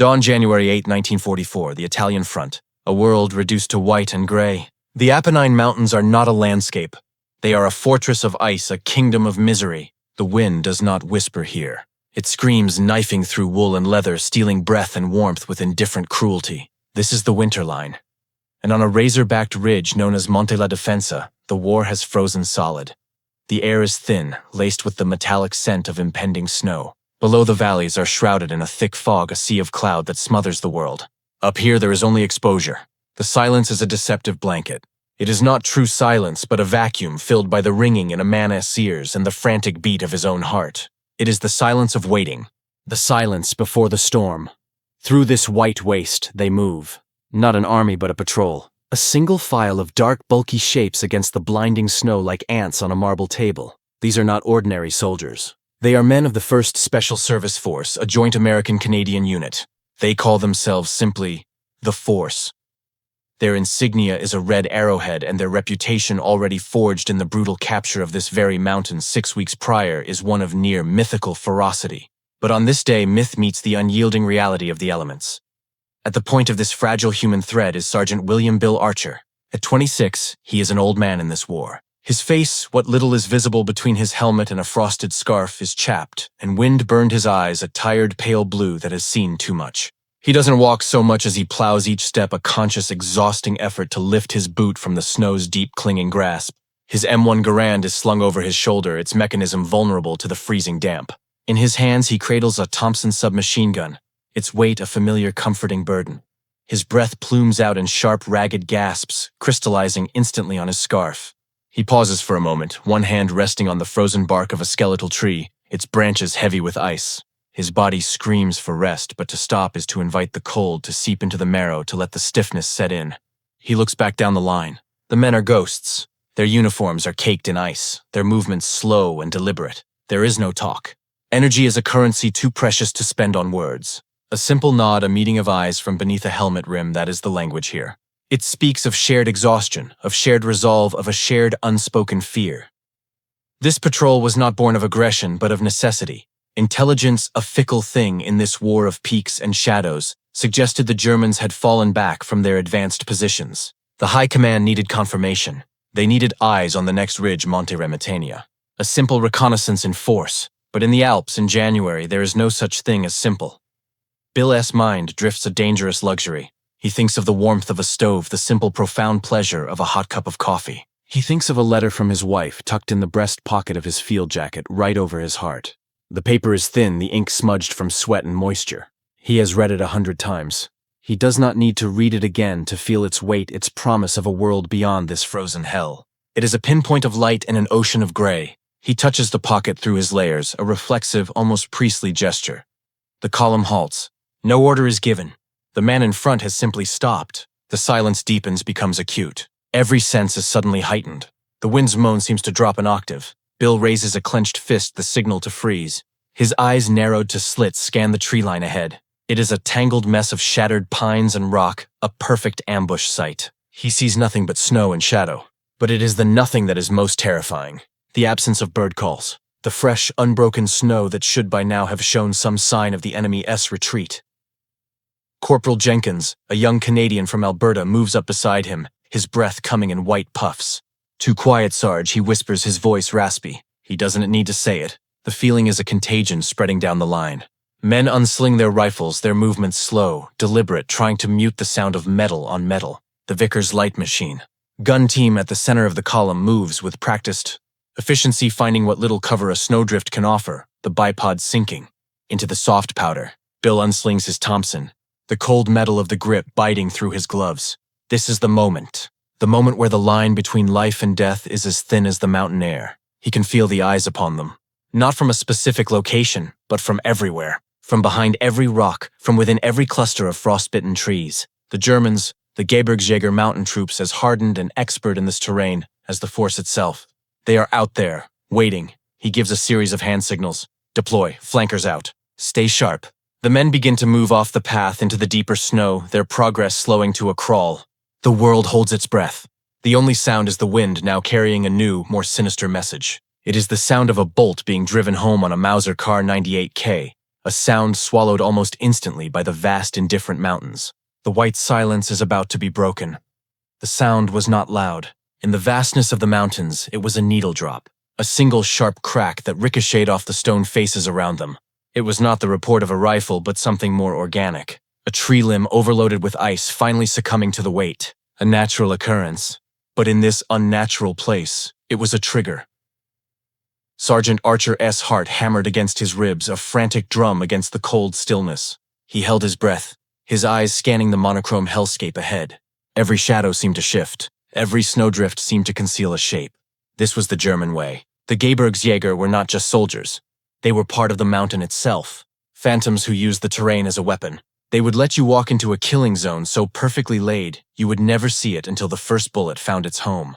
Dawn January 8, 1944, the Italian front. A world reduced to white and gray. The Apennine Mountains are not a landscape. They are a fortress of ice, a kingdom of misery. The wind does not whisper here. It screams, knifing through wool and leather, stealing breath and warmth with indifferent cruelty. This is the winter line. And on a razor-backed ridge known as Monte Difensa, the war has frozen solid. The air is thin, laced with the metallic scent of impending snow. Below the valleys are shrouded in a thick fog, a sea of cloud that smothers the world. Up here there is only exposure. The silence is a deceptive blanket. It is not true silence, but a vacuum filled by the ringing in a man's ears and the frantic beat of his own heart. It is the silence of waiting. The silence before the storm. Through this white waste they move. Not an army but a patrol. A single file of dark, bulky shapes against the blinding snow like ants on a marble table. These are not ordinary soldiers. They are men of the 1st Special Service Force, a joint American-Canadian unit. They call themselves simply the Force. Their insignia is a red arrowhead, and their reputation, already forged in the brutal capture of this very mountain 6 weeks prior, is one of near mythical ferocity. But on this day, myth meets the unyielding reality of the elements. At the point of this fragile human thread is Sergeant William Bill Archer. At 26, he is an old man in this war. His face, what little is visible between his helmet and a frosted scarf, is chapped, and wind burned his eyes a tired pale blue that has seen too much. He doesn't walk so much as he plows each step, a conscious, exhausting effort to lift his boot from the snow's deep clinging grasp. His M1 Garand is slung over his shoulder, its mechanism vulnerable to the freezing damp. In his hands he cradles a Thompson submachine gun, its weight a familiar comforting burden. His breath plumes out in sharp, ragged gasps, crystallizing instantly on his scarf. He pauses for a moment, one hand resting on the frozen bark of a skeletal tree, its branches heavy with ice. His body screams for rest, but to stop is to invite the cold to seep into the marrow, to let the stiffness set in. He looks back down the line. The men are ghosts. Their uniforms are caked in ice, their movements slow and deliberate. There is no talk. Energy is a currency too precious to spend on words. A simple nod, a meeting of eyes from beneath a helmet rim, that is the language here. It speaks of shared exhaustion, of shared resolve, of a shared unspoken fear. This patrol was not born of aggression, but of necessity. Intelligence, a fickle thing in this war of peaks and shadows, suggested the Germans had fallen back from their advanced positions. The high command needed confirmation. They needed eyes on the next ridge, Monte Remetanea. A simple reconnaissance in force, but in the Alps in January there is no such thing as simple. Bill's mind drifts a dangerous luxury. He thinks of the warmth of a stove, the simple, profound pleasure of a hot cup of coffee. He thinks of a letter from his wife tucked in the breast pocket of his field jacket, right over his heart. The paper is thin, the ink smudged from sweat and moisture. He has read it 100 times. He does not need to read it again to feel its weight, its promise of a world beyond this frozen hell. It is a pinpoint of light in an ocean of gray. He touches the pocket through his layers, a reflexive, almost priestly gesture. The column halts. No order is given. The man in front has simply stopped. The silence deepens, becomes acute. Every sense is suddenly heightened. The wind's moan seems to drop an octave. Bill raises a clenched fist, the signal to freeze. His eyes, narrowed to slits, scan the tree line ahead. It is a tangled mess of shattered pines and rock, a perfect ambush site. He sees nothing but snow and shadow. But it is the nothing that is most terrifying. The absence of bird calls. The fresh, unbroken snow that should by now have shown some sign of the enemy's retreat. Corporal Jenkins, a young Canadian from Alberta, moves up beside him, his breath coming in white puffs. "Too quiet, Sarge," he whispers, his voice raspy. He doesn't need to say it. The feeling is a contagion spreading down the line. Men unsling their rifles, their movements slow, deliberate, trying to mute the sound of metal on metal. The Vickers light machine. Gun team at the center of the column moves with practiced efficiency, finding what little cover a snowdrift can offer, the bipod sinking into the soft powder. Bill unslings his Thompson, the cold metal of the grip biting through his gloves. This is the moment where the line between life and death is as thin as the mountain air. He can feel the eyes upon them. Not from a specific location, but from everywhere. From behind every rock, from within every cluster of frostbitten trees. The Germans, the Gebirgsjäger mountain troops, as hardened and expert in this terrain as the force itself. They are out there, waiting. He gives a series of hand signals. Deploy, flankers out. Stay sharp. The men begin to move off the path into the deeper snow, their progress slowing to a crawl. The world holds its breath. The only sound is the wind, now carrying a new, more sinister message. It is the sound of a bolt being driven home on a Mauser Kar 98K. a sound swallowed almost instantly by the vast indifferent mountains. The white silence is about to be broken. The sound was not loud. In the vastness of the mountains, it was a needle drop, a single sharp crack that ricocheted off the stone faces around them. It was not the report of a rifle, but something more organic. A tree limb overloaded with ice finally succumbing to the weight. A natural occurrence. But in this unnatural place, it was a trigger. Sergeant Archer S. Hart hammered against his ribs, a frantic drum against the cold stillness. He held his breath, his eyes scanning the monochrome hellscape ahead. Every shadow seemed to shift. Every snowdrift seemed to conceal a shape. This was the German way. The Gebirgsjäger were not just soldiers. They were part of the mountain itself. Phantoms who used the terrain as a weapon. They would let you walk into a killing zone so perfectly laid, you would never see it until the first bullet found its home.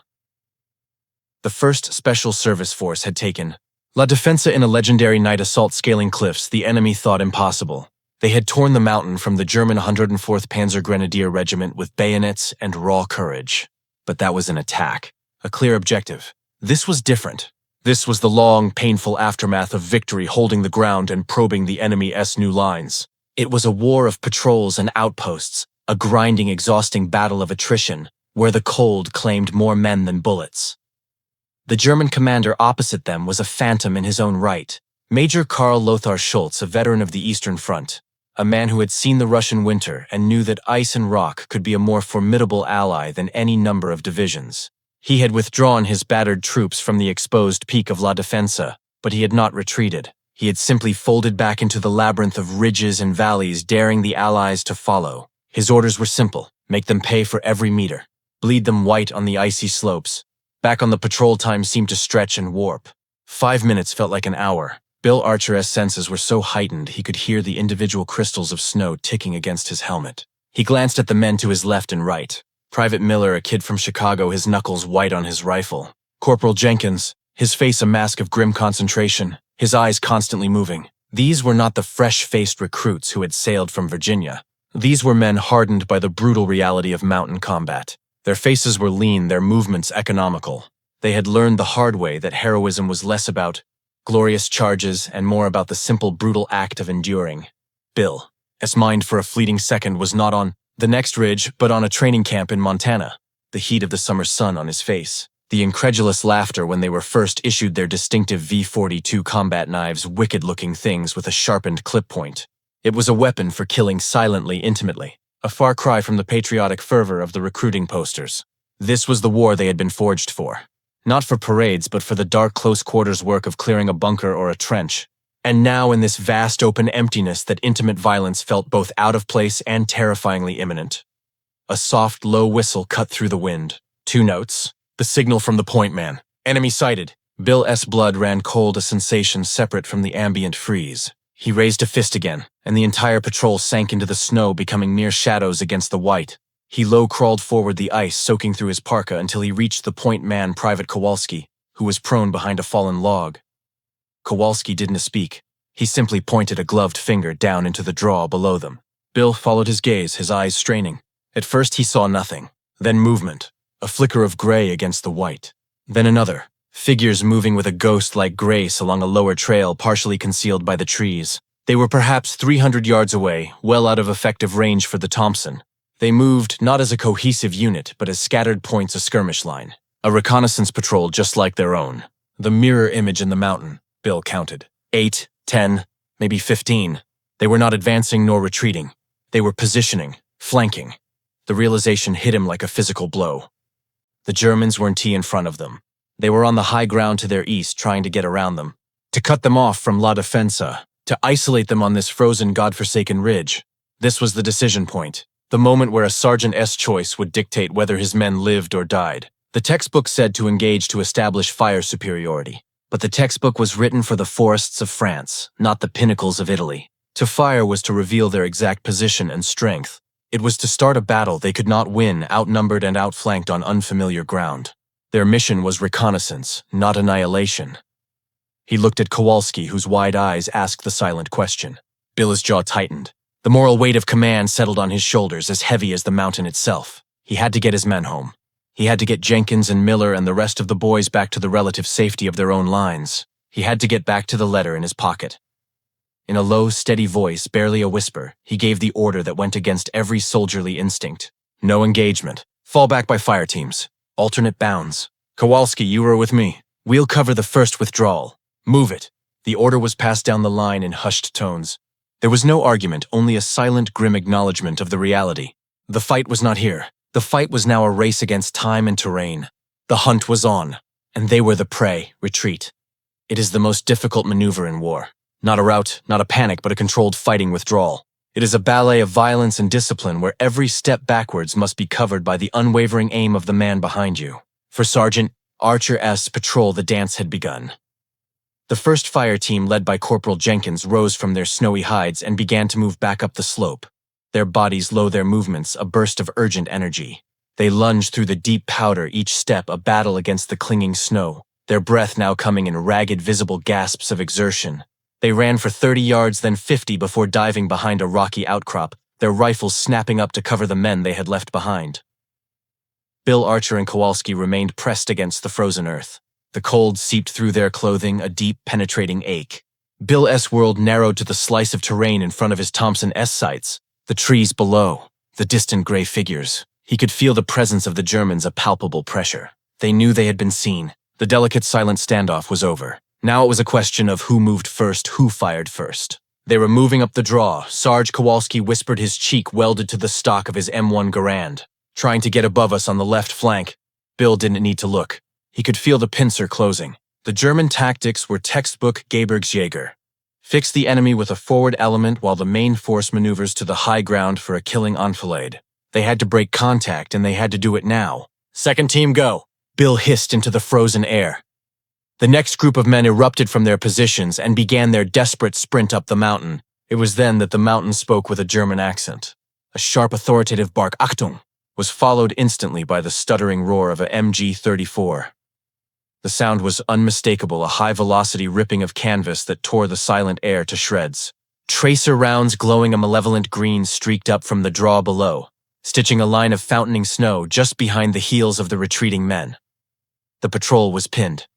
The 1st Special Service Force had taken La Difensa in a legendary night assault scaling cliffs the enemy thought impossible. They had torn the mountain from the German 104th Panzer Grenadier Regiment with bayonets and raw courage. But that was an attack, a clear objective. This was different. This was the long, painful aftermath of victory holding the ground and probing the enemy's new lines. It was a war of patrols and outposts, a grinding, exhausting battle of attrition, where the cold claimed more men than bullets. The German commander opposite them was a phantom in his own right, Major Karl Lothar Schultz, a veteran of the Eastern Front, a man who had seen the Russian winter and knew that ice and rock could be a more formidable ally than any number of divisions. He had withdrawn his battered troops from the exposed peak of La Difensa, but he had not retreated. He had simply folded back into the labyrinth of ridges and valleys, daring the Allies to follow. His orders were simple: make them pay for every meter. Bleed them white on the icy slopes. Back on the patrol, time seemed to stretch and warp. 5 minutes felt like an hour. Bill Archer's senses were so heightened he could hear the individual crystals of snow ticking against his helmet. He glanced at the men to his left and right. Private Miller, a kid from Chicago, his knuckles white on his rifle. Corporal Jenkins, his face a mask of grim concentration, his eyes constantly moving. These were not the fresh-faced recruits who had sailed from Virginia. These were men hardened by the brutal reality of mountain combat. Their faces were lean, their movements economical. They had learned the hard way that heroism was less about glorious charges and more about the simple, brutal act of enduring. Bill's mind for a fleeting second was not on the next ridge, but on a training camp in Montana, the heat of the summer sun on his face. The incredulous laughter when they were first issued their distinctive V-42 combat knives, wicked-looking things with a sharpened clip point. It was a weapon for killing silently, intimately, a far cry from the patriotic fervor of the recruiting posters. This was the war they had been forged for. Not for parades, but for the dark close-quarters work of clearing a bunker or a trench. And now in this vast open emptiness, that intimate violence felt both out of place and terrifyingly imminent. A soft, low whistle cut through the wind. 2 notes. The signal from the point man. Enemy sighted. Bill's blood ran cold, a sensation separate from the ambient freeze. He raised a fist again, and the entire patrol sank into the snow, becoming mere shadows against the white. He low-crawled forward the ice, soaking through his parka until he reached the point man, Private Kowalski, who was prone behind a fallen log. Kowalski didn't speak. He simply pointed a gloved finger down into the draw below them. Bill followed his gaze, his eyes straining. At first he saw nothing, then movement, a flicker of gray against the white. Then another, figures moving with a ghost-like grace along a lower trail partially concealed by the trees. They were perhaps 300 yards away, well out of effective range for the Thompson. They moved not as a cohesive unit, but as scattered points, a skirmish line. A reconnaissance patrol just like their own. The mirror image in the mountain, Bill counted. 8, 10, maybe 15. They were not advancing nor retreating. They were positioning, flanking. The realization hit him like a physical blow. The Germans weren't in front of them. They were on the high ground to their east, trying to get around them. To cut them off from La Difensa. To isolate them on this frozen, godforsaken ridge. This was the decision point. The moment where a sergeant's choice would dictate whether his men lived or died. The textbook said to engage to establish fire superiority. But the textbook was written for the forests of France, not the pinnacles of Italy. To fire was to reveal their exact position and strength. It was to start a battle they could not win, outnumbered and outflanked on unfamiliar ground. Their mission was reconnaissance, not annihilation. He looked at Kowalski, whose wide eyes asked the silent question. Bill's jaw tightened. The moral weight of command settled on his shoulders, as heavy as the mountain itself. He had to get his men home. He had to get Jenkins and Miller and the rest of the boys back to the relative safety of their own lines. He had to get back to the letter in his pocket. In a low, steady voice, barely a whisper, he gave the order that went against every soldierly instinct. No engagement. Fall back by fire teams. Alternate bounds. Kowalski, you are with me. We'll cover the first withdrawal. Move it. The order was passed down the line in hushed tones. There was no argument, only a silent, grim acknowledgement of the reality. The fight was not here. The fight was now a race against time and terrain. The hunt was on, and they were the prey. Retreat. It is the most difficult maneuver in war. Not a rout, not a panic, but a controlled fighting withdrawal. It is a ballet of violence and discipline where every step backwards must be covered by the unwavering aim of the man behind you. For Sergeant Archer S. Patrol, the dance had begun. The first fire team, led by Corporal Jenkins, rose from their snowy hides and began to move back up the slope. Their bodies low, their movements, a burst of urgent energy. They lunged through the deep powder, each step a battle against the clinging snow, their breath now coming in ragged, visible gasps of exertion. They ran for 30 yards, then 50 before diving behind a rocky outcrop, their rifles snapping up to cover the men they had left behind. Bill Archer and Kowalski remained pressed against the frozen earth. The cold seeped through their clothing, a deep, penetrating ache. Bill S. world narrowed to the slice of terrain in front of his Thompson S sights, the trees below, the distant gray figures. He could feel the presence of the Germans, a palpable pressure. They knew they had been seen. The delicate, silent standoff was over. Now it was a question of who moved first, who fired first. They were moving up the draw. Sarge Kowalski whispered, his cheek welded to the stock of his M1 Garand. Trying to get above us on the left flank. Bill didn't need to look. He could feel the pincer closing. The German tactics were textbook Gebirgsjäger. Fix the enemy with a forward element while the main force maneuvers to the high ground for a killing enfilade. They had to break contact, and they had to do it now. Second team, go! Bill hissed into the frozen air. The next group of men erupted from their positions and began their desperate sprint up the mountain. It was then that the mountain spoke with a German accent. A sharp, authoritative bark, Achtung, was followed instantly by the stuttering roar of a MG-34. The sound was unmistakable, a high-velocity ripping of canvas that tore the silent air to shreds. Tracer rounds glowing a malevolent green streaked up from the draw below, stitching a line of fountaining snow just behind the heels of the retreating men. The patrol was pinned.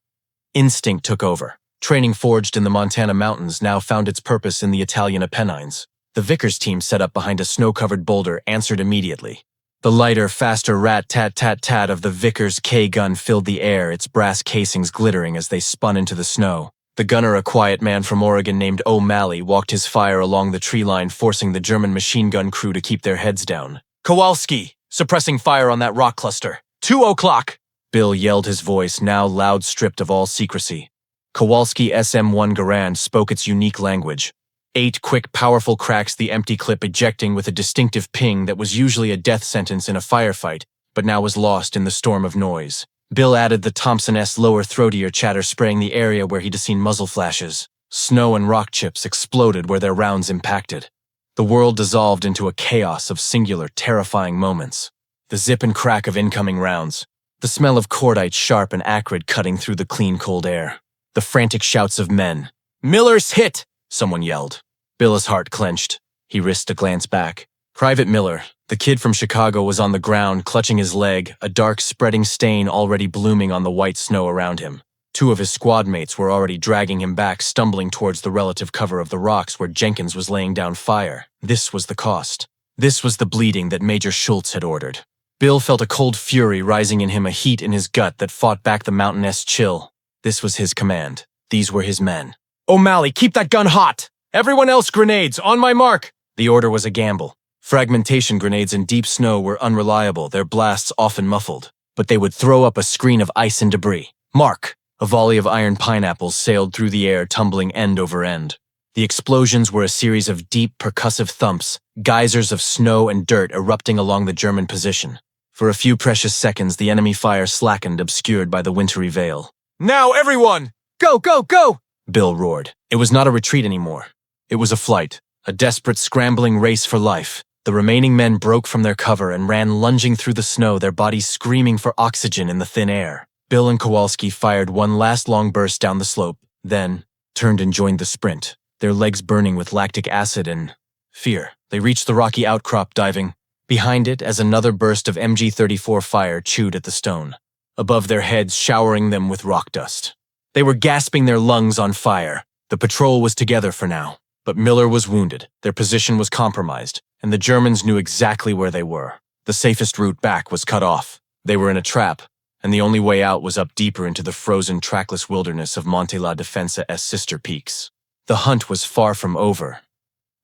Instinct took over. Training forged in the Montana mountains now found its purpose in the Italian Apennines. The Vickers team set up behind a snow-covered boulder answered immediately. The lighter, faster rat-tat-tat-tat of the Vickers K-gun filled the air, its brass casings glittering as they spun into the snow. The gunner, a quiet man from Oregon named O'Malley, walked his fire along the tree line, forcing the German machine gun crew to keep their heads down. Kowalski, suppressing fire on that rock cluster. 2 o'clock! Bill yelled, his voice now loud, stripped of all secrecy. Kowalski SM-1 Garand spoke its unique language. 8 quick, powerful cracks, the empty clip ejecting with a distinctive ping that was usually a death sentence in a firefight, but now was lost in the storm of noise. Bill added the Thompson S lower throatier chatter, spraying the area where he'd seen muzzle flashes. Snow and rock chips exploded where their rounds impacted. The world dissolved into a chaos of singular, terrifying moments. The zip and crack of incoming rounds. The smell of cordite sharp and acrid cutting through the clean, cold air. The frantic shouts of men. "Miller's hit!" someone yelled. Bill's heart clenched. He risked a glance back. Private Miller, the kid from Chicago, was on the ground, clutching his leg, a dark, spreading stain already blooming on the white snow around him. 2 of his squad mates were already dragging him back, stumbling towards the relative cover of the rocks where Jenkins was laying down fire. This was the cost. This was the bleeding that Major Schultz had ordered. Bill felt a cold fury rising in him, a heat in his gut that fought back the mountain-esque chill. This was his command. These were his men. "O'Malley, keep that gun hot! Everyone else, grenades, on my mark!" The order was a gamble. Fragmentation grenades in deep snow were unreliable, their blasts often muffled. But they would throw up a screen of ice and debris. Mark! A volley of iron pineapples sailed through the air, tumbling end over end. The explosions were a series of deep, percussive thumps, geysers of snow and dirt erupting along the German position. For a few precious seconds, the enemy fire slackened, obscured by the wintry veil. "Now, everyone! Go, go, go!" Bill roared. It was not a retreat anymore. It was a flight, a desperate, scrambling race for life. The remaining men broke from their cover and ran lunging through the snow, their bodies screaming for oxygen in the thin air. Bill and Kowalski fired one last long burst down the slope, then turned and joined the sprint, their legs burning with lactic acid and fear. They reached the rocky outcrop, diving behind it as another burst of MG-34 fire chewed at the stone, above their heads, showering them with rock dust. They were gasping, their lungs on fire. The patrol was together for now. But Miller was wounded, their position was compromised, and the Germans knew exactly where they were. The safest route back was cut off. They were in a trap, and the only way out was up deeper into the frozen, trackless wilderness of Monte Difensa's sister peaks. The hunt was far from over.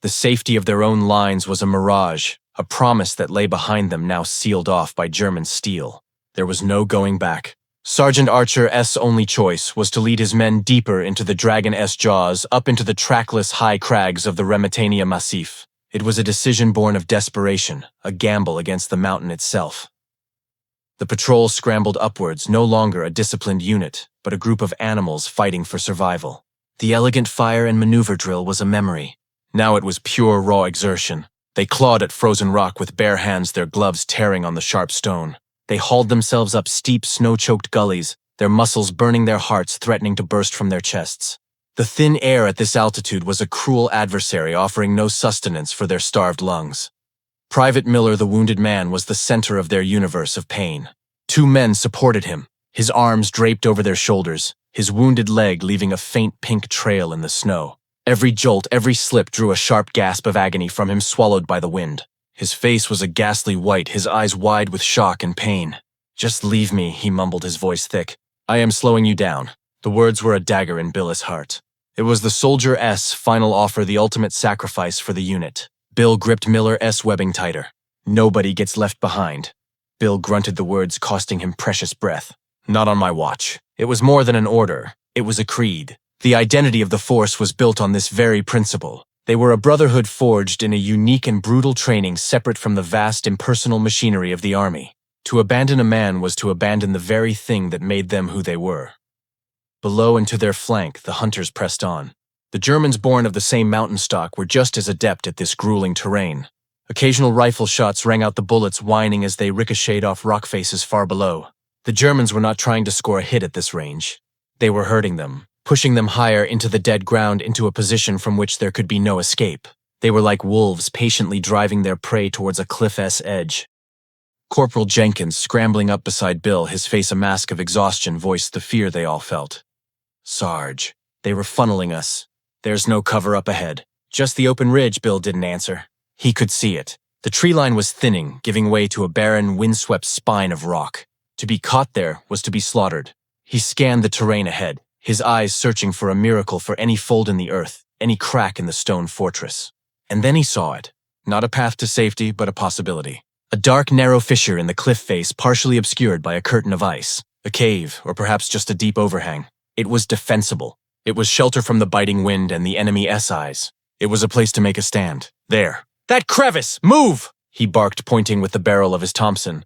The safety of their own lines was a mirage, a promise that lay behind them now sealed off by German steel. There was no going back. Sergeant Archer's only choice was to lead his men deeper into the Dragon's jaws, up into the trackless high crags of the Remetanea Massif. It was a decision born of desperation, a gamble against the mountain itself. The patrol scrambled upwards, no longer a disciplined unit, but a group of animals fighting for survival. The elegant fire and maneuver drill was a memory. Now it was pure raw exertion. They clawed at frozen rock with bare hands, their gloves tearing on the sharp stone. They hauled themselves up steep, snow-choked gullies, their muscles burning, their hearts threatening to burst from their chests. The thin air at this altitude was a cruel adversary, offering no sustenance for their starved lungs. Private Miller, the wounded man, was the center of their universe of pain. 2 men supported him, his arms draped over their shoulders, his wounded leg leaving a faint pink trail in the snow. Every jolt, every slip drew a sharp gasp of agony from him, swallowed by the wind. His face was a ghastly white, his eyes wide with shock and pain. "Just leave me," he mumbled, his voice thick. "I am slowing you down." The words were a dagger in Bill's heart. It was the soldier's final offer, the ultimate sacrifice for the unit. Bill gripped Miller's webbing tighter. "Nobody gets left behind." Bill grunted the words, costing him precious breath. "Not on my watch." It was more than an order. It was a creed. The identity of the force was built on this very principle. They were a brotherhood forged in a unique and brutal training separate from the vast impersonal machinery of the army. To abandon a man was to abandon the very thing that made them who they were. Below and to their flank, the hunters pressed on. The Germans, born of the same mountain stock, were just as adept at this grueling terrain. Occasional rifle shots rang out, the bullets whining as they ricocheted off rock faces far below. The Germans were not trying to score a hit at this range. They were hurting them, pushing them higher into the dead ground, into a position from which there could be no escape. They were like wolves patiently driving their prey towards a cliff's edge. Corporal Jenkins, scrambling up beside Bill, his face a mask of exhaustion, voiced the fear they all felt. "Sarge, they were funneling us. There's no cover up ahead. Just the open ridge." Bill didn't answer. He could see it. The tree line was thinning, giving way to a barren, windswept spine of rock. To be caught there was to be slaughtered. He scanned the terrain ahead, his eyes searching for a miracle, for any fold in the earth, any crack in the stone fortress. And then he saw it. Not a path to safety, but a possibility. A dark, narrow fissure in the cliff face, partially obscured by a curtain of ice. A cave, or perhaps just a deep overhang. It was defensible. It was shelter from the biting wind and the enemy's eyes. It was a place to make a stand. There. "That crevice! Move!" he barked, pointing with the barrel of his Thompson.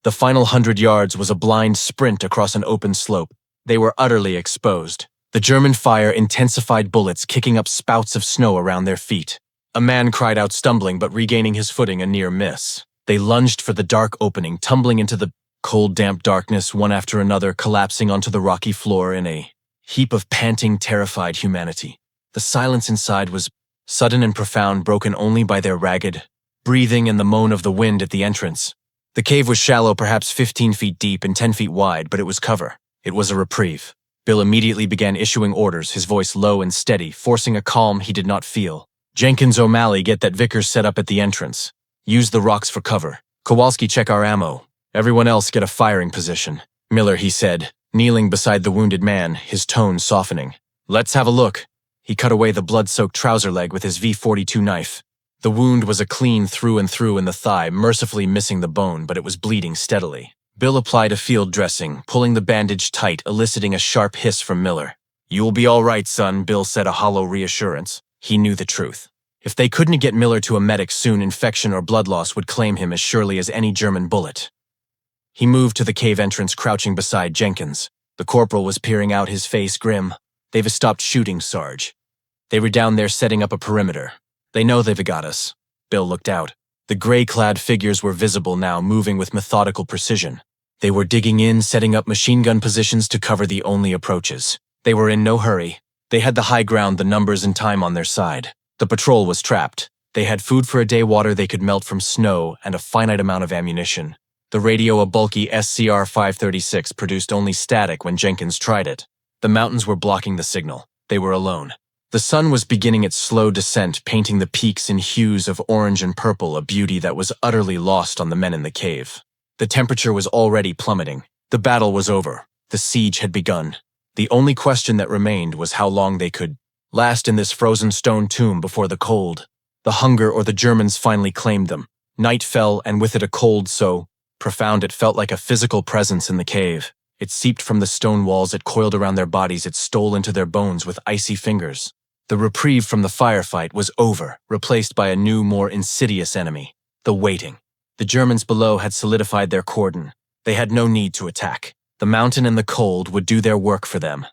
The final 100 yards was a blind sprint across an open slope. They were utterly exposed. The German fire intensified, bullets kicking up spouts of snow around their feet. A man cried out, stumbling but regaining his footing, a near miss. They lunged for the dark opening, tumbling into the cold, damp darkness, one after another, collapsing onto the rocky floor in a heap of panting, terrified humanity. The silence inside was sudden and profound, broken only by their ragged breathing and the moan of the wind at the entrance. The cave was shallow, perhaps 15 feet deep and 10 feet wide, but it was cover. It was a reprieve. Bill immediately began issuing orders, his voice low and steady, forcing a calm he did not feel. "Jenkins, O'Malley, get that Vickers set up at the entrance. Use the rocks for cover. Kowalski, check our ammo. Everyone else get a firing position." "Miller," he said, kneeling beside the wounded man, his tone softening. "Let's have a look." He cut away the blood-soaked trouser leg with his V42 knife. The wound was a clean through and through in the thigh, mercifully missing the bone, but it was bleeding steadily. Bill applied a field dressing, pulling the bandage tight, eliciting a sharp hiss from Miller. "You'll be all right, son," Bill said, a hollow reassurance. He knew the truth. If they couldn't get Miller to a medic soon, infection or blood loss would claim him as surely as any German bullet. He moved to the cave entrance, crouching beside Jenkins. The corporal was peering out, his face grim. "They've stopped shooting, Sarge. They were down there setting up a perimeter. They know they've got us." Bill looked out. The gray-clad figures were visible now, moving with methodical precision. They were digging in, setting up machine gun positions to cover the only approaches. They were in no hurry. They had the high ground, the numbers and time on their side. The patrol was trapped. They had food for a day, water they could melt from snow, and a finite amount of ammunition. The radio, a bulky SCR-536, produced only static when Jenkins tried it. The mountains were blocking the signal. They were alone. The sun was beginning its slow descent, painting the peaks in hues of orange and purple, a beauty that was utterly lost on the men in the cave. The temperature was already plummeting. The battle was over. The siege had begun. The only question that remained was how long they could last in this frozen stone tomb before the cold. The hunger or the Germans finally claimed them. Night fell, and with it a cold so profound it felt like a physical presence in the cave. It seeped from the stone walls, it coiled around their bodies, it stole into their bones with icy fingers. The reprieve from the firefight was over, replaced by a new, more insidious enemy, the waiting. The Germans below had solidified their cordon. They had no need to attack. The mountain and the cold would do their work for them.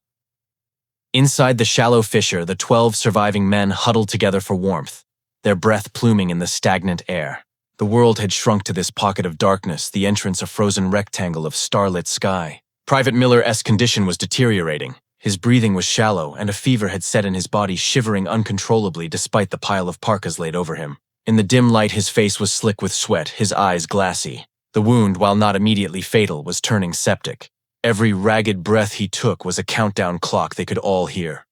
Inside the shallow fissure, the 12 surviving men huddled together for warmth, their breath pluming in the stagnant air. The world had shrunk to this pocket of darkness, the entrance a frozen rectangle of starlit sky. Private Miller's condition was deteriorating. His breathing was shallow, and a fever had set in his body, shivering uncontrollably despite the pile of parkas laid over him. In the dim light, his face was slick with sweat, his eyes glassy. The wound, while not immediately fatal, was turning septic. Every ragged breath he took was a countdown clock they could all hear.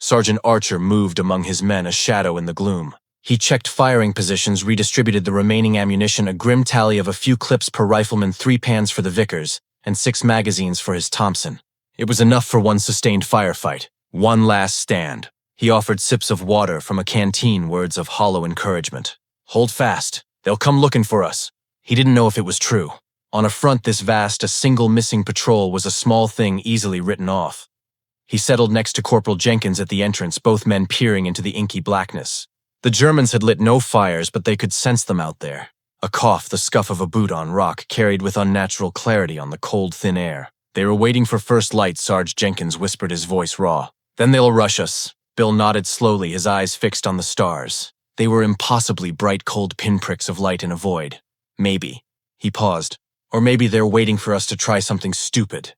Sergeant Archer moved among his men, a shadow in the gloom. He checked firing positions, redistributed the remaining ammunition, a grim tally of a few clips per rifleman, 3 pans for the Vickers, and 6 magazines for his Thompson. It was enough for one sustained firefight, one last stand. He offered sips of water from a canteen, words of hollow encouragement. Hold fast. They'll come looking for us. He didn't know if it was true. On a front this vast, a single missing patrol was a small thing easily written off. He settled next to Corporal Jenkins at the entrance, both men peering into the inky blackness. The Germans had lit no fires, but they could sense them out there. A cough, the scuff of a boot on rock, carried with unnatural clarity on the cold, thin air. They were waiting for first light, Sarge Jenkins whispered, his voice raw. Then they'll rush us. Bill nodded slowly, his eyes fixed on the stars. They were impossibly bright, cold pinpricks of light in a void. Maybe. He paused. Or maybe they're waiting for us to try something stupid.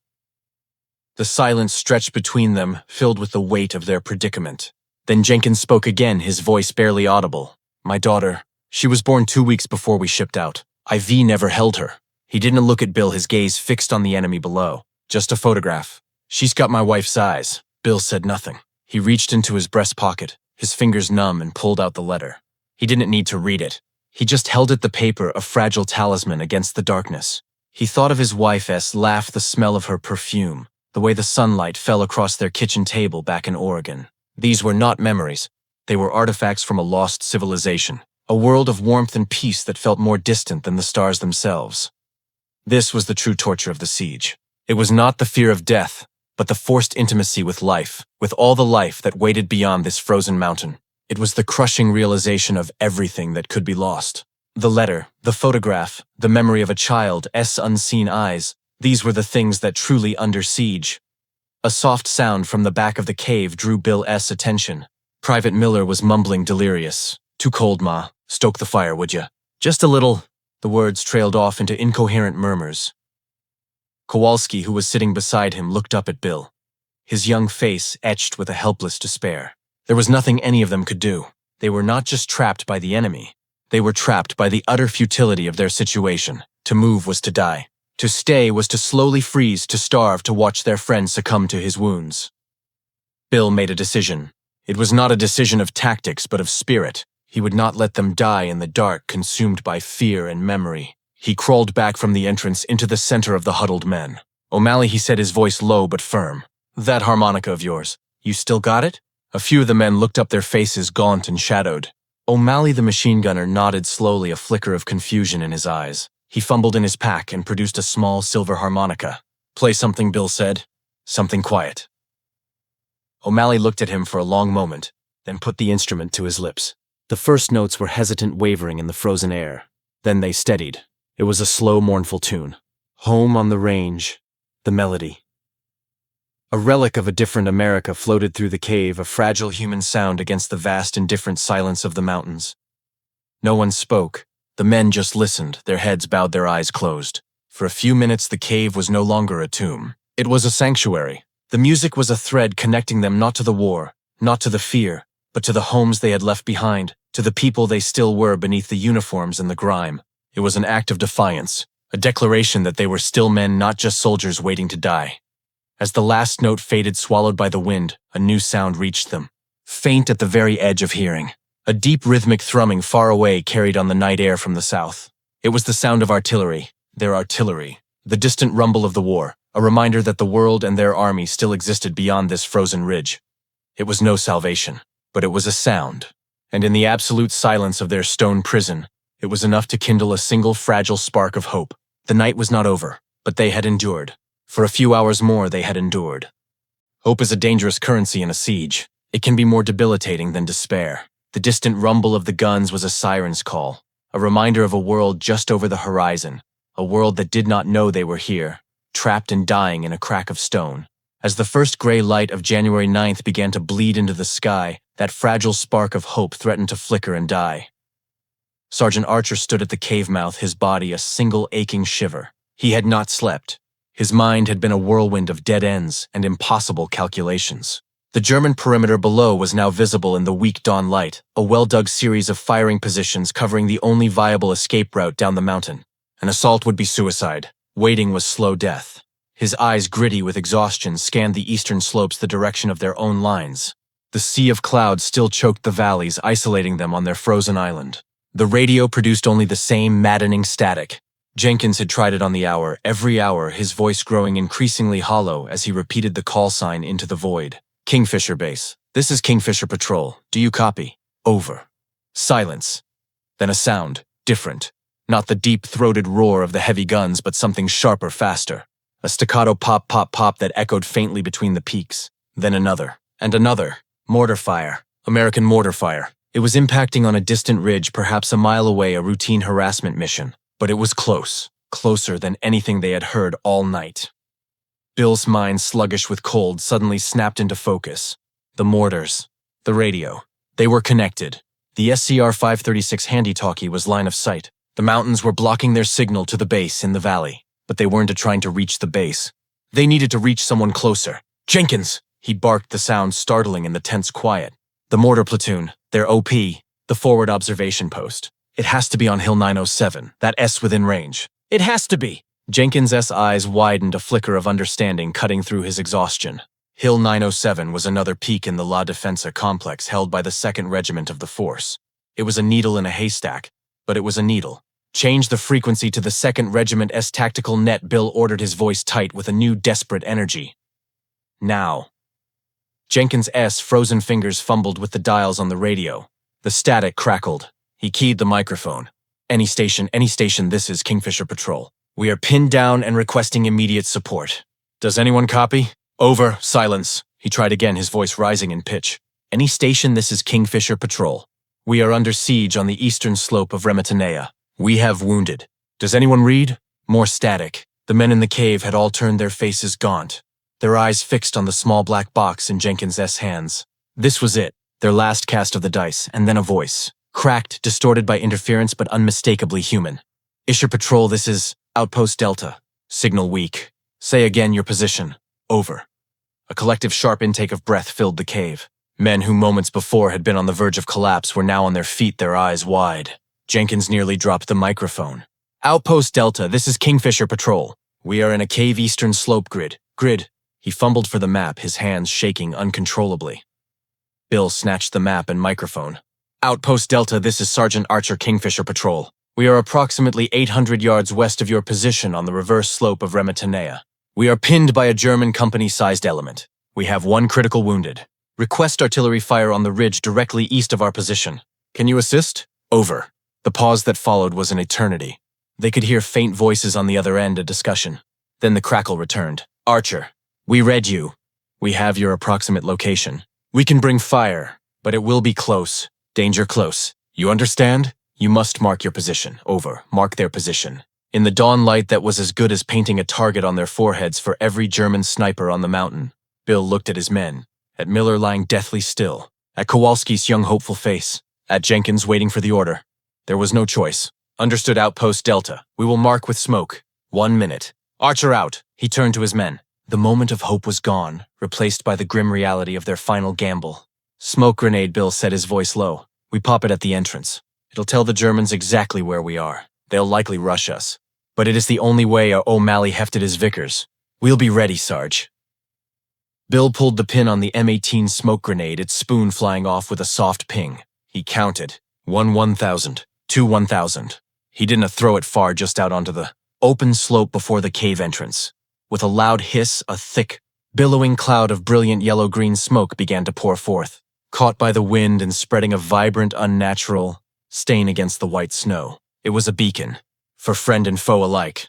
The silence stretched between them, filled with the weight of their predicament. Then Jenkins spoke again, his voice barely audible. My daughter, she was born 2 weeks before we shipped out. IV never held her. He didn't look at Bill, his gaze fixed on the enemy below. Just a photograph. She's got my wife's size. Bill said nothing. He reached into his breast pocket, his fingers numb, and pulled out the letter. He didn't need to read it. He just held it, the paper, a fragile talisman against the darkness. He thought of his wife's laugh, the smell of her perfume, the way the sunlight fell across their kitchen table back in Oregon. These were not memories. They were artifacts from a lost civilization, a world of warmth and peace that felt more distant than the stars themselves. This was the true torture of the siege. It was not the fear of death, but the forced intimacy with life, with all the life that waited beyond this frozen mountain. It was the crushing realization of everything that could be lost. The letter, the photograph, the memory of a child's unseen eyes, these were the things that truly under siege. A soft sound from the back of the cave drew Bill's attention. Private Miller was mumbling, delirious. Too cold, Ma. Stoke the fire, would ya? Just a little. The words trailed off into incoherent murmurs. Kowalski, who was sitting beside him, looked up at Bill, his young face etched with a helpless despair. There was nothing any of them could do. They were not just trapped by the enemy. They were trapped by the utter futility of their situation. To move was to die. To stay was to slowly freeze, to starve, to watch their friend succumb to his wounds. Bill made a decision. It was not a decision of tactics, but of spirit. He would not let them die in the dark, consumed by fear and memory. He crawled back from the entrance into the center of the huddled men. O'Malley, he said, his voice low but firm. That harmonica of yours, you still got it? A few of the men looked up, their faces gaunt and shadowed. O'Malley, the machine gunner, nodded slowly, a flicker of confusion in his eyes. He fumbled in his pack and produced a small silver harmonica. Play something, Bill said. Something quiet. O'Malley looked at him for a long moment, then put the instrument to his lips. The first notes were hesitant, wavering in the frozen air. Then they steadied. It was a slow, mournful tune. Home on the range. The melody. A relic of a different America floated through the cave, a fragile human sound against the vast, indifferent silence of the mountains. No one spoke. The men just listened, their heads bowed, their eyes closed. For a few minutes, the cave was no longer a tomb. It was a sanctuary. The music was a thread connecting them not to the war, not to the fear, but to the homes they had left behind, to the people they still were beneath the uniforms and the grime. It was an act of defiance, a declaration that they were still men, not just soldiers waiting to die. As the last note faded, swallowed by the wind, a new sound reached them. faint at the very edge of hearing. A deep rhythmic thrumming far away carried on the night air from the south. It was the sound of artillery, their artillery, the distant rumble of the war, a reminder that the world and their army still existed beyond this frozen ridge. It was no salvation, but it was a sound, and in the absolute silence of their stone prison, it was enough to kindle a single fragile spark of hope. The night was not over, but they had endured. For a few hours more they had endured. Hope is a dangerous currency in a siege. It can be more debilitating than despair. The distant rumble of the guns was a siren's call, a reminder of a world just over the horizon, a world that did not know they were here, trapped and dying in a crack of stone. As the first gray light of January 9th began to bleed into the sky, that fragile spark of hope threatened to flicker and die. Sergeant Archer stood at the cave mouth, his body a single aching shiver. He had not slept. His mind had been a whirlwind of dead ends and impossible calculations. The German perimeter below was now visible in the weak dawn light, a well-dug series of firing positions covering the only viable escape route down the mountain. An assault would be suicide. Waiting was slow death. His eyes, gritty with exhaustion, scanned the eastern slopes the direction of their own lines. The sea of clouds still choked the valleys, isolating them on their frozen island. The radio produced only the same maddening static. Jenkins had tried it on the hour, every hour, his voice growing increasingly hollow as he repeated the call sign into the void. Kingfisher Base. This is Kingfisher Patrol. Do you copy? Over. Silence. Then a sound, different. Not the deep-throated roar of the heavy guns, but something sharper, faster. A staccato pop, pop, pop that echoed faintly between the peaks. Then another. And another. Mortar fire. American mortar fire. It was impacting on a distant ridge, perhaps a mile away, a routine harassment mission. But it was close. Closer than anything they had heard all night. Bill's mind, sluggish with cold, suddenly snapped into focus. The mortars. The radio. They were connected. The SCR-536 handy-talkie was line of sight. The mountains were blocking their signal to the base in the valley, but they weren't trying to reach the base. They needed to reach someone closer. Jenkins! He barked, the sound startling in the tense quiet. The mortar platoon, their OP, the forward observation post. It has to be on Hill 907, that S within range. It has to be! Jenkins' eyes widened, a flicker of understanding cutting through his exhaustion. Hill 907 was another peak in the La Difensa complex held by the 2nd Regiment of the Force. It was a needle in a haystack, but it was a needle. Change the frequency to the 2nd Regiment's tactical net, Bill ordered, his voice tight with a new desperate energy. Now. Jenkins' frozen fingers fumbled with the dials on the radio. The static crackled. He keyed the microphone. Any station, this is Kingfisher Patrol. We are pinned down and requesting immediate support. Does anyone copy? Over, silence. He tried again, his voice rising in pitch. Any station, this is Kingfisher Patrol. We are under siege on the eastern slope of Remetanea. We have wounded. Does anyone read? More static. The men in the cave had all turned their faces gaunt, their eyes fixed on the small black box in Jenkins' hands. This was it, their last cast of the dice, and then a voice. Cracked, distorted by interference, but unmistakably human. Isher Patrol, this is Outpost Delta. Signal weak. Say again your position. Over. A collective sharp intake of breath filled the cave. Men who moments before had been on the verge of collapse were now on their feet, their eyes wide. Jenkins nearly dropped the microphone. Outpost Delta, this is Kingfisher Patrol. We are in a cave eastern slope grid. He fumbled for the map, his hands shaking uncontrollably. Bill snatched the map and microphone. Outpost Delta, this is Sergeant Archer, Kingfisher Patrol. We are approximately 800 yards west of your position on the reverse slope of Remetanea. We are pinned by a German company-sized element. We have one critical wounded. Request artillery fire on the ridge directly east of our position. Can you assist? Over. The pause that followed was an eternity. They could hear faint voices on the other end, a discussion. Then the crackle returned. Archer, we read you. We have your approximate location. We can bring fire, but it will be close. Danger close. You understand? You must mark your position. Over. Mark their position. In the dawn light that was as good as painting a target on their foreheads for every German sniper on the mountain, Bill looked at his men, at Miller lying deathly still, at Kowalski's young hopeful face, at Jenkins waiting for the order. There was no choice. Understood, Outpost Delta. We will mark with smoke. 1 minute. Archer out. He turned to his men. The moment of hope was gone, replaced by the grim reality of their final gamble. Smoke grenade, Bill said, his voice low. We pop it at the entrance. It'll tell the Germans exactly where we are. They'll likely rush us. But it is the only way our O'Malley hefted his Vickers. We'll be ready, Sarge. Bill pulled the pin on the M18 smoke grenade, its spoon flying off with a soft ping. He counted. 1,000, 1,000. He didn't throw it far, just out onto the open slope before the cave entrance. With a loud hiss, a thick, billowing cloud of brilliant yellow-green smoke began to pour forth, caught by the wind and spreading a vibrant, unnatural stain against the white snow. It was a beacon, for friend and foe alike.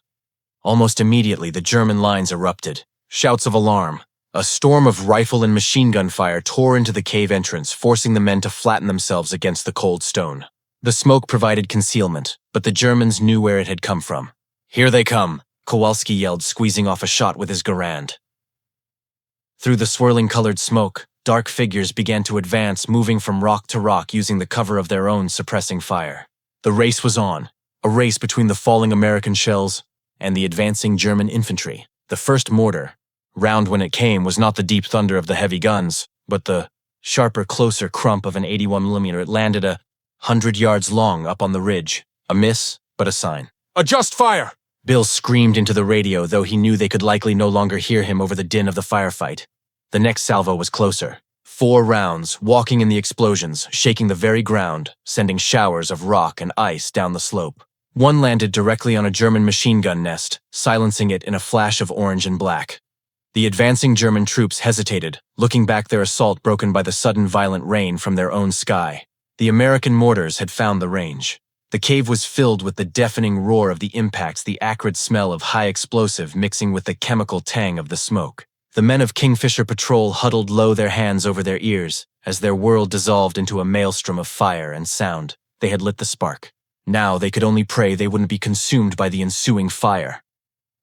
Almost immediately, the German lines erupted. Shouts of alarm. A storm of rifle and machine gun fire tore into the cave entrance, forcing the men to flatten themselves against the cold stone. The smoke provided concealment, but the Germans knew where it had come from. "Here they come," Kowalski yelled, squeezing off a shot with his Garand. Through the swirling colored smoke, dark figures began to advance, moving from rock to rock using the cover of their own, suppressing fire. The race was on, a race between the falling American shells and the advancing German infantry. The first mortar, round when it came, was not the deep thunder of the heavy guns, but the sharper, closer crump of an 81mm. It landed 100 yards long up on the ridge. A miss, but a sign. "Adjust fire!" Bill screamed into the radio, though he knew they could likely no longer hear him over the din of the firefight. The next salvo was closer. 4 rounds, walking in the explosions, shaking the very ground, sending showers of rock and ice down the slope. One landed directly on a German machine gun nest, silencing it in a flash of orange and black. The advancing German troops hesitated, looking back, their assault broken by the sudden violent rain from their own sky. The American mortars had found the range. The cave was filled with the deafening roar of the impacts, the acrid smell of high explosive mixing with the chemical tang of the smoke. The men of Kingfisher Patrol huddled low, their hands over their ears, as their world dissolved into a maelstrom of fire and sound. They had lit the spark. Now they could only pray they wouldn't be consumed by the ensuing fire.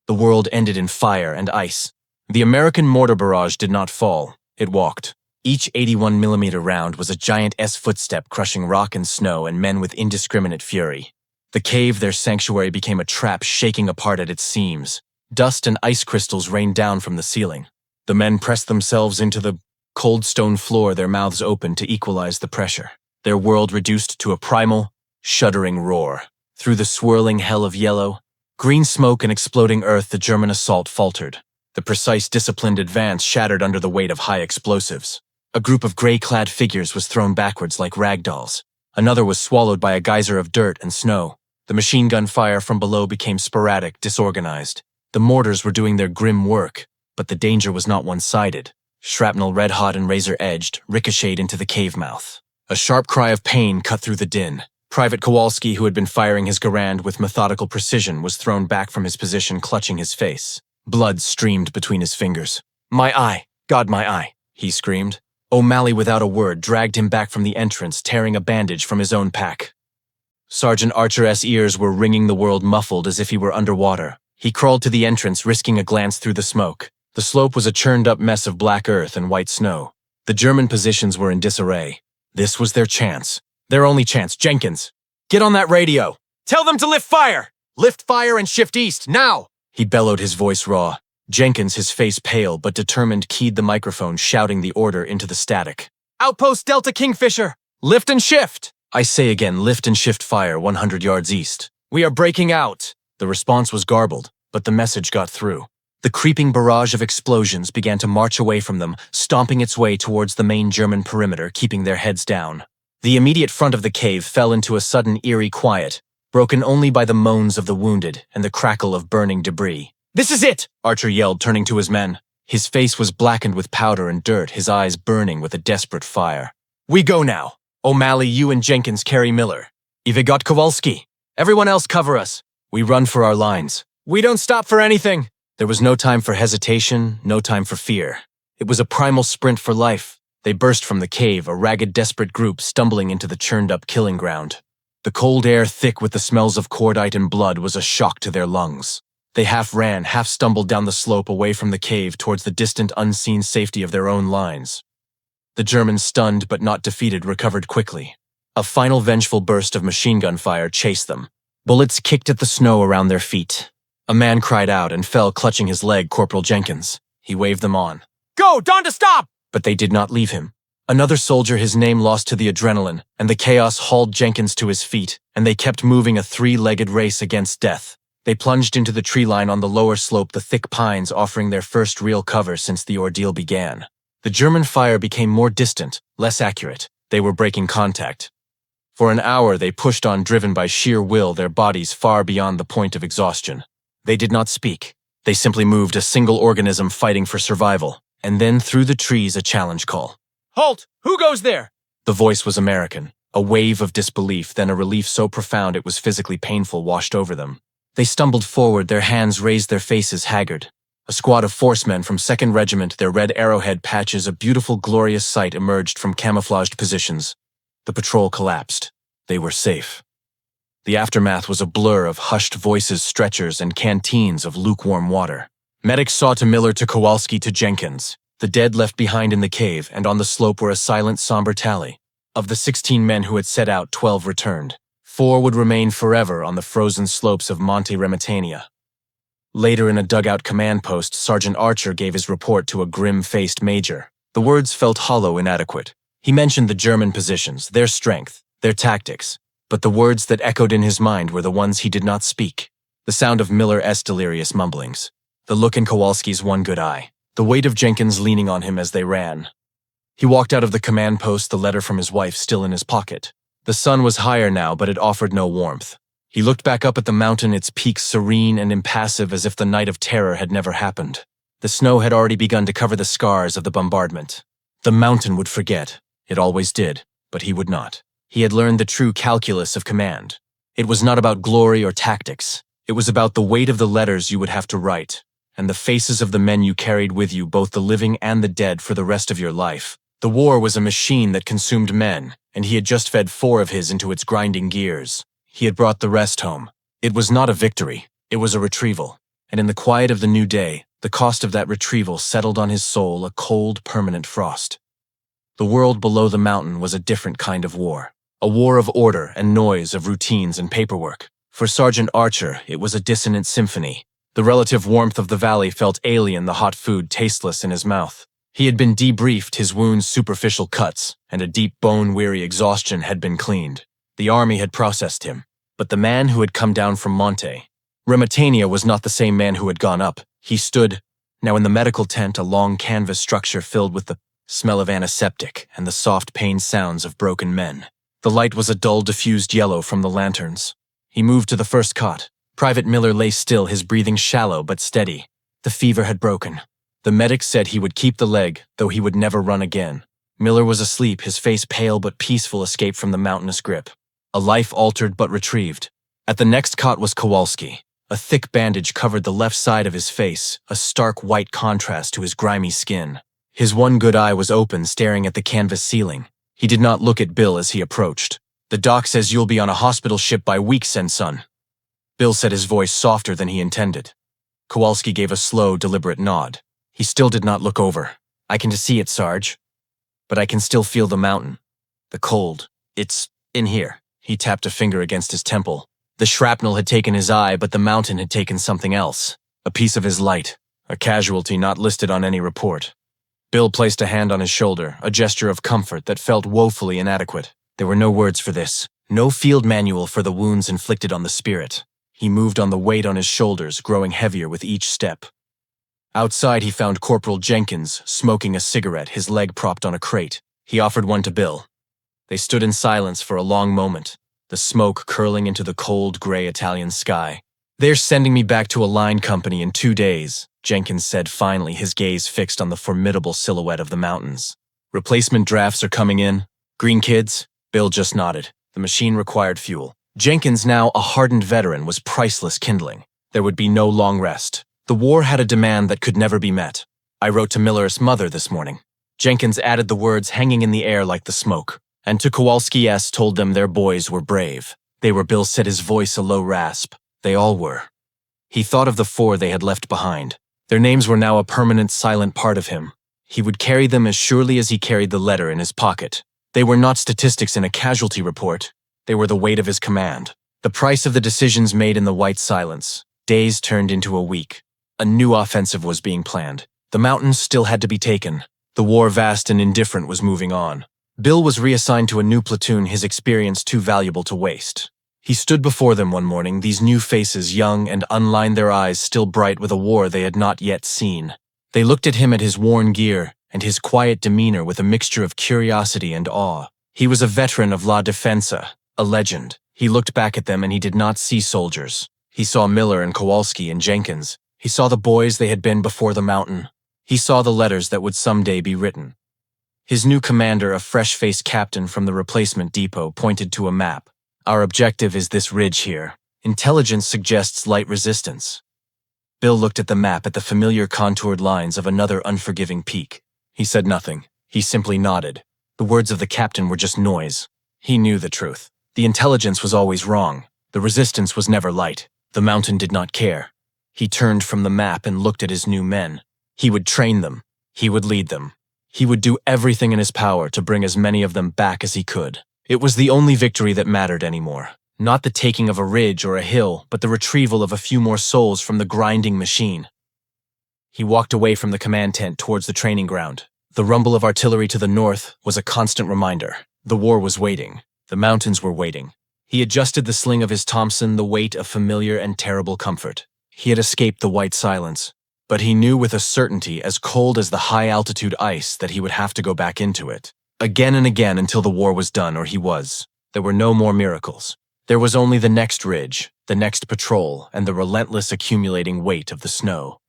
The world ended in fire and ice. The American mortar barrage did not fall. It walked. Each 81mm round was a giant footstep, crushing rock and snow and men with indiscriminate fury. The cave, their sanctuary, became a trap, shaking apart at its seams. Dust and ice crystals rained down from the ceiling. The men pressed themselves into the cold stone floor, their mouths open to equalize the pressure. Their world reduced to a primal, shuddering roar. Through the swirling hell of yellow, green smoke and exploding earth, the German assault faltered. The precise, disciplined advance shattered under the weight of high explosives. A group of gray-clad figures was thrown backwards like rag dolls. Another was swallowed by a geyser of dirt and snow. The machine gun fire from below became sporadic, disorganized. The mortars were doing their grim work, but the danger was not one-sided. Shrapnel, red-hot and razor-edged, ricocheted into the cave mouth. A sharp cry of pain cut through the din. Private Kowalski, who had been firing his Garand with methodical precision, was thrown back from his position, clutching his face. Blood streamed between his fingers. "My eye! God, my eye!" he screamed. O'Malley, without a word, dragged him back from the entrance, tearing a bandage from his own pack. Sergeant Archer's ears were ringing, the world muffled as if he were underwater. He crawled to the entrance, risking a glance through the smoke. The slope was a churned-up mess of black earth and white snow. The German positions were in disarray. This was their chance. Their only chance. "Jenkins, get on that radio! Tell them to lift fire! Lift fire and shift east, now!" He bellowed, his voice raw. Jenkins, his face pale but determined, keyed the microphone, shouting the order into the static. "Outpost Delta Kingfisher! Lift and shift! I say again, lift and shift fire 100 yards east. We are breaking out!" The response was garbled, but the message got through. The creeping barrage of explosions began to march away from them, stomping its way towards the main German perimeter, keeping their heads down. The immediate front of the cave fell into a sudden eerie quiet, broken only by the moans of the wounded and the crackle of burning debris. "This is it!" Archer yelled, turning to his men. His face was blackened with powder and dirt, his eyes burning with a desperate fire. "We go now. O'Malley, you and Jenkins carry Miller. You've got Kowalski. Everyone else cover us. We run for our lines. We don't stop for anything." There was no time for hesitation, no time for fear. It was a primal sprint for life. They burst from the cave, a ragged, desperate group stumbling into the churned-up killing ground. The cold air, thick with the smells of cordite and blood, was a shock to their lungs. They half ran, half stumbled down the slope away from the cave towards the distant, unseen safety of their own lines. The Germans, stunned but not defeated, recovered quickly. A final vengeful burst of machine gun fire chased them. Bullets kicked at the snow around their feet. A man cried out and fell, clutching his leg, Corporal Jenkins. He waved them on. "Go, Donda, stop!" But they did not leave him. Another soldier, his name lost to the adrenaline, and the chaos hauled Jenkins to his feet, and they kept moving, a three-legged race against death. They plunged into the tree line on the lower slope, the thick pines offering their first real cover since the ordeal began. The German fire became more distant, less accurate. They were breaking contact. For an hour they pushed on, driven by sheer will, their bodies far beyond the point of exhaustion. They did not speak. They simply moved, a single organism fighting for survival. And then through the trees a challenge call. "Halt! Who goes there?" The voice was American. A wave of disbelief, then a relief so profound it was physically painful, washed over them. They stumbled forward, their hands raised, their faces haggard. A squad of forcemen from 2nd Regiment, their red arrowhead patches, a beautiful, glorious sight, emerged from camouflaged positions. The patrol collapsed. They were safe. The aftermath was a blur of hushed voices, stretchers, and canteens of lukewarm water. Medics saw to Miller, to Kowalski, to Jenkins. The dead left behind in the cave, and on the slope were a silent, somber tally. Of the 16 men who had set out, 12 returned. 4 would remain forever on the frozen slopes of Monte Remetanea. Later, in a dugout command post, Sergeant Archer gave his report to a grim-faced major. The words felt hollow, inadequate. He mentioned the German positions, their strength, their tactics, but the words that echoed in his mind were the ones he did not speak. The sound of Miller's delirious mumblings. The look in Kowalski's one good eye. The weight of Jenkins leaning on him as they ran. He walked out of the command post, the letter from his wife still in his pocket. The sun was higher now, but it offered no warmth. He looked back up at the mountain, its peaks serene and impassive as if the night of terror had never happened. The snow had already begun to cover the scars of the bombardment. The mountain would forget. It always did, but he would not. He had learned the true calculus of command. It was not about glory or tactics. It was about the weight of the letters you would have to write, and the faces of the men you carried with you, both the living and the dead, for the rest of your life. The war was a machine that consumed men, and he had just fed 4 of his into its grinding gears. He had brought the rest home. It was not a victory, it was a retrieval. And in the quiet of the new day, the cost of that retrieval settled on his soul, a cold, permanent frost. The world below the mountain was a different kind of war. A war of order and noise, of routines and paperwork. For Sergeant Archer, it was a dissonant symphony. The relative warmth of the valley felt alien, the hot food tasteless in his mouth. He had been debriefed, his wounds superficial cuts, and a deep bone-weary exhaustion had been cleaned. The army had processed him. But the man who had come down from Monte Remetanea was not the same man who had gone up. He stood, now in the medical tent, a long canvas structure filled with the smell of antiseptic and the soft pained sounds of broken men. The light was a dull, diffused yellow from the lanterns. He moved to the first cot. Private Miller lay still, his breathing shallow but steady. The fever had broken. The medics said he would keep the leg, though he would never run again. Miller was asleep, his face pale but peaceful, escape from the mountainous grip. A life altered but retrieved. At the next cot was Kowalski. A thick bandage covered the left side of his face, a stark white contrast to his grimy skin. His one good eye was open, staring at the canvas ceiling. He did not look at Bill as he approached. "The doc says you'll be on a hospital ship by week's end, son." Bill said, his voice softer than he intended. Kowalski gave a slow, deliberate nod. He still did not look over. "I can see it, Sarge. But I can still feel the mountain. The cold. It's in here." He tapped a finger against his temple. The shrapnel had taken his eye, but the mountain had taken something else. A piece of his light. A casualty not listed on any report. Bill placed a hand on his shoulder, a gesture of comfort that felt woefully inadequate. There were no words for this. No field manual for the wounds inflicted on the spirit. He moved on, the weight on his shoulders growing heavier with each step. Outside he found Corporal Jenkins, smoking a cigarette, his leg propped on a crate. He offered one to Bill. They stood in silence for a long moment, the smoke curling into the cold, gray Italian sky. "They're sending me back to a line company in 2 days," Jenkins said finally, his gaze fixed on the formidable silhouette of the mountains. "Replacement drafts are coming in. Green kids?" Bill just nodded. The machine required fuel. Jenkins, now a hardened veteran, was priceless kindling. There would be no long rest. The war had a demand that could never be met. "I wrote to Miller's mother this morning." Jenkins added the words, hanging in the air like the smoke. "And to Kowalski told them their boys were brave. They were," Bill said, his voice a low rasp. "They all were." He thought of the 4 they had left behind. Their names were now a permanent, silent part of him. He would carry them as surely as he carried the letter in his pocket. They were not statistics in a casualty report. They were the weight of his command. The price of the decisions made in the white silence. Days turned into a week. A new offensive was being planned. The mountains still had to be taken. The war, vast and indifferent, was moving on. Bill was reassigned to a new platoon, his experience too valuable to waste. He stood before them one morning, these new faces, young and unlined, their eyes still bright with a war they had not yet seen. They looked at him, at his worn gear, and his quiet demeanor with a mixture of curiosity and awe. He was a veteran of La Difensa, a legend. He looked back at them and he did not see soldiers. He saw Miller and Kowalski and Jenkins. He saw the boys they had been before the mountain. He saw the letters that would someday be written. His new commander, a fresh-faced captain from the replacement depot, pointed to a map. Our objective is this ridge here. Intelligence suggests light resistance. Bill looked at the map at the familiar contoured lines of another unforgiving peak. He said nothing. He simply nodded. The words of the captain were just noise. He knew the truth. The intelligence was always wrong. The resistance was never light. The mountain did not care. He turned from the map and looked at his new men. He would train them. He would lead them. He would do everything in his power to bring as many of them back as he could. It was the only victory that mattered anymore. Not the taking of a ridge or a hill, but the retrieval of a few more souls from the grinding machine. He walked away from the command tent towards the training ground. The rumble of artillery to the north was a constant reminder. The war was waiting. The mountains were waiting. He adjusted the sling of his Thompson, the weight of familiar and terrible comfort. He had escaped the white silence, but he knew with a certainty as cold as the high-altitude ice that he would have to go back into it. Again and again until the war was done, or he was. There were no more miracles. There was only the next ridge, the next patrol, and the relentless accumulating weight of the snow.